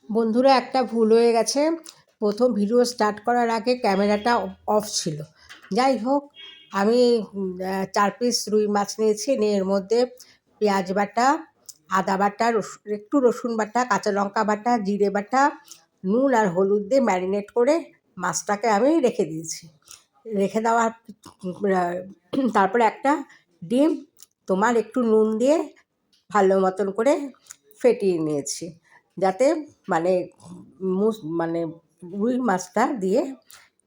বন্ধুরা, একটা ভুল হয়ে গেছে। প্রথম ভিডিও স্টার্ট করার আগে ক্যামেরাটা অফ ছিল। যাই হোক, আমি ৪ পিস রুই মাছ নিয়েছি। নিয়ে এর মধ্যে পেঁয়াজ বাটা, আদা বাটা, একটু রসুন বাটা, কাঁচা লঙ্কা বাটা, জিরে বাটা, নুন আর হলুদ দিয়ে ম্যারিনেট করে মাছটাকে আমি রেখে দিয়েছি। রেখে দেওয়ার তারপরে একটা ডিম তোমার একটু নুন দিয়ে ভালো মতন করে ফেটিয়ে নিয়েছি, যাতে মানে মানে রুই মাছটা দিয়ে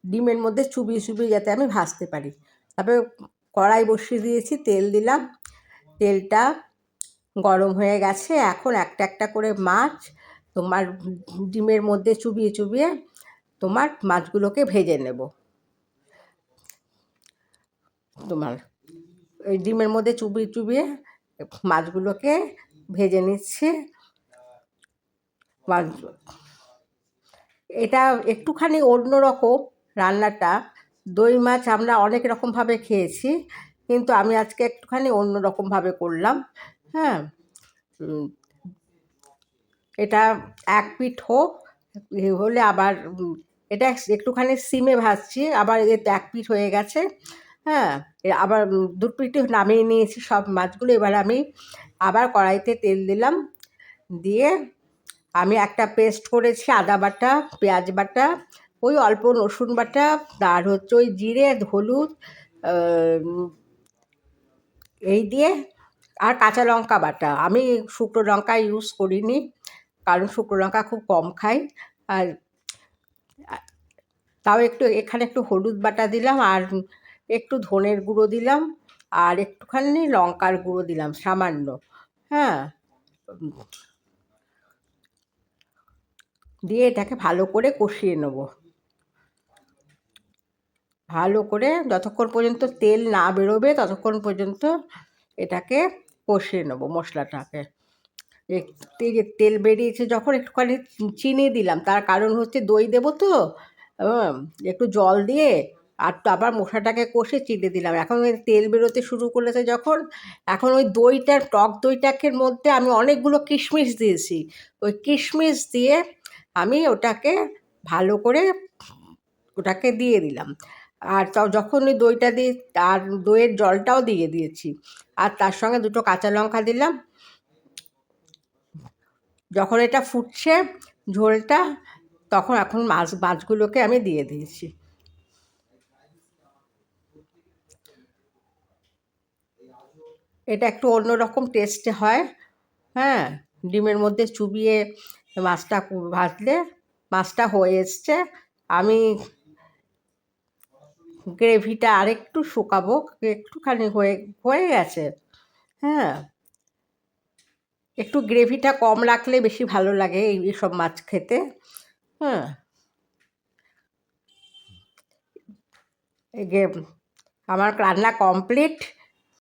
ডিমের মধ্যে চুবিয়ে চুবিয়ে যাতে আমি ভাজতে পারি। তারপরে কড়াই বসিয়ে দিয়েছি, তেল দিলাম। তেলটা গরম হয়ে গেছে। এখন একটা একটা করে মাছ তোমার ডিমের মধ্যে চুবিয়ে চুবিয়ে তোমার মাছগুলোকে ভেজে নেব। তোমার ওই ডিমের মধ্যে চুবিয়ে চুবিয়ে মাছগুলোকে ভেজে নিচ্ছি। মাছ এটা একটুখানি অন্যরকম রান্নাটা। দই মাছ আমরা অনেক রকমভাবে খেয়েছি, কিন্তু আমি আজকে একটুখানি অন্য রকমভাবে করলাম। হ্যাঁ, এটা এক পিঠ হোক, হলে আবার এটা একটুখানি সিমে ভাজছি, আবার এর এক পিঠ হয়ে গেছে। হ্যাঁ, আবার দু পিঠে নামিয়ে নিয়েছি সব মাছগুলো। এবার আমি আবার কড়াইতে তেল দিলাম। দিয়ে আমি একটা পেস্ট করেছি, আদা বাটা, পেঁয়াজ বাটা, ওই অল্প রসুন বাটা, আর হচ্ছে ওই জিরে, হলুদ, এই দিয়ে, আর কাঁচা লঙ্কা বাটা। আমি শুকনো লঙ্কা ইউজ করিনি, কারণ শুকনো লঙ্কা খুব কম খাই। আর তাও এখানে একটু হলুদ বাটা দিলাম, আর একটু ধনের গুঁড়ো দিলাম, আর একটুখানি লঙ্কার গুঁড়ো দিলাম সামান্য। হ্যাঁ, দিয়ে এটাকে ভালো করে কষিয়ে নেব। ভালো করে যতক্ষণ পর্যন্ত তেল না বেরোবে ততক্ষণ পর্যন্ত এটাকে কষিয়ে নেব মশলাটাকে। এই যে তেল বেরিয়েছে যখন, একটুখানি চিনি দিলাম। তার কারণ হচ্ছে দই দেবো তো, একটু জল দিয়ে আর তো আবার মশলাটাকে কষে চিনি দিলাম। এখন ওই তেল বেরোতে শুরু করেছে যখন, এখন ওই দইটার, টক দইটাকে মধ্যে আমি অনেকগুলো কিশমিশ দিয়েছি। ওই কিশমিশ দিয়ে আমি ওটাকে ভালো করে ওটাকে দিয়ে দিলাম। আর যখন ওই দইটা দিই, আর দইয়ের জলটাও দিয়ে দিয়েছি, আর তার সঙ্গে দুটো কাঁচা লঙ্কা দিলাম। যখন এটা ফুটছে ঝোলটা, তখন এখন মাছগুলোকে আমি দিয়ে দিয়েছি। এটা একটু অন্যরকম টেস্টে হয়। হ্যাঁ, ডিমের মধ্যে চুবিয়ে মাছটা ভাজলে মাছটা হয়ে এসছে। আমি গ্রেভিটা আরেকটু শুকাবো, একটুখানি হয়ে হয়ে গেছে। হ্যাঁ, একটু গ্রেভিটা কম রাখলে বেশি ভালো লাগে এইসব মাছ খেতে। হ্যাঁ, এই যে আমার রান্না কমপ্লিট।